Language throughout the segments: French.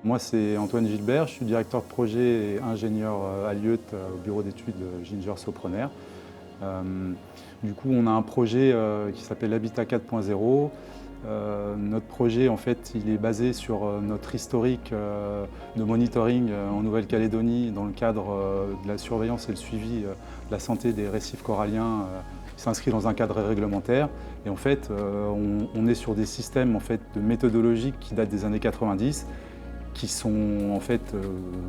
Moi, c'est Antoine Gilbert, je suis directeur de projet et ingénieur à Lieutte au bureau d'études Ginger Soproner. Du coup, on a un projet qui s'appelle Habitat 4.0. Notre projet, en fait, il est basé sur notre historique de monitoring en Nouvelle-Calédonie dans le cadre de la surveillance et le suivi de la santé des récifs coralliens. Il s'inscrit dans un cadre réglementaire et en fait, on est sur des systèmes en fait, de méthodologiques qui datent des années 90 qui sont en fait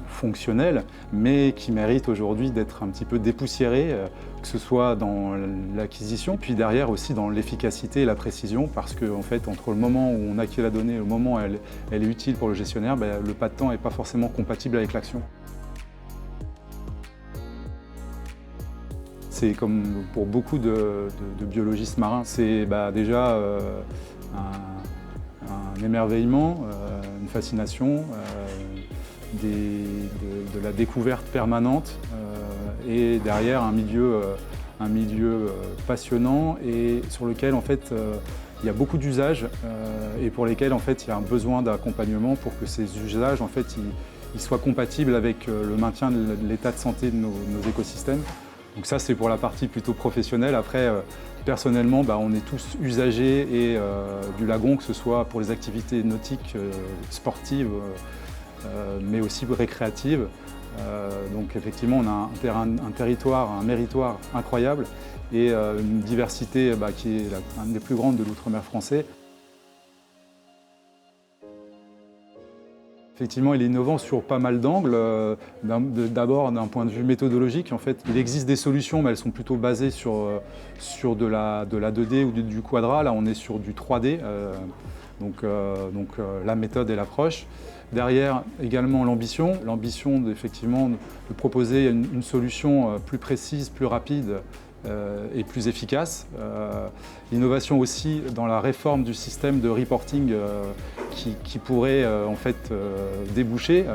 fonctionnels, mais qui méritent aujourd'hui d'être un petit peu dépoussiérés, que ce soit dans l'acquisition, puis derrière aussi dans l'efficacité et la précision, parce que en fait, entre le moment où on acquiert la donnée et le moment où elle est utile pour le gestionnaire, le pas de temps n'est pas forcément compatible avec l'action. C'est comme pour beaucoup de biologistes marins, c'est déjà un émerveillement, une fascination, de la découverte permanente et derrière un milieu passionnant et sur lequel en fait il y a beaucoup d'usages et pour lesquels en fait il y a un besoin d'accompagnement pour que ces usages en fait ils soient compatibles avec le maintien de l'état de santé de nos écosystèmes. Donc ça c'est pour la partie plutôt professionnelle. Après personnellement on est tous usagers du lagon, que ce soit pour les activités nautiques, sportives, mais aussi récréatives. Donc effectivement on a un territoire, un méritoire incroyable et une diversité qui est une des plus grandes de l'outre-mer français. Effectivement, il est innovant sur pas mal d'angles. D'abord, d'un point de vue méthodologique, en fait, il existe des solutions, mais elles sont plutôt basées sur de la 2D ou du quadrat. Là, on est sur du 3D, la méthode et l'approche. Derrière, également l'ambition effectivement, de proposer une solution plus précise, plus rapide, et plus efficace. L'innovation aussi dans la réforme du système de reporting qui pourrait en fait déboucher.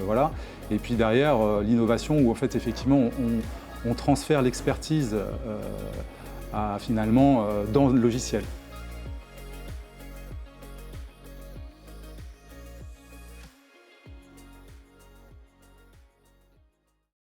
Voilà. Et puis derrière, l'innovation où en fait effectivement on transfère l'expertise finalement dans le logiciel.